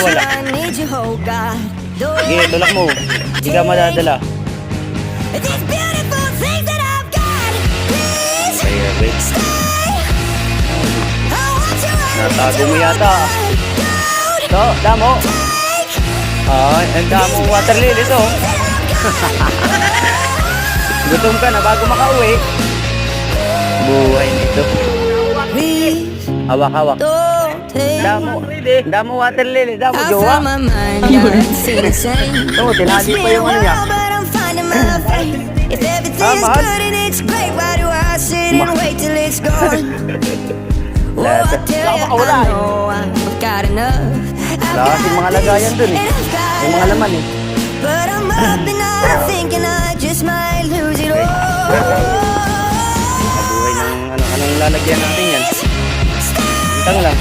mawawala. Sige, tulak mo. Hindi ka madadala. Kaya, wait. Natago mo yata. Ito, damo. Ang damo water lily to. Gutom ka na bago makauwi. Buhay nito. Hawak-hawak. Damo water lily. Damo jowa. Ito, tinali pa yung ano niya. Mahal. Wala makawala eh. Wala kasing mga lagayan dun eh. May mga laman eh. Mabuhay ng anong lalagyan natin yan. Intang lang.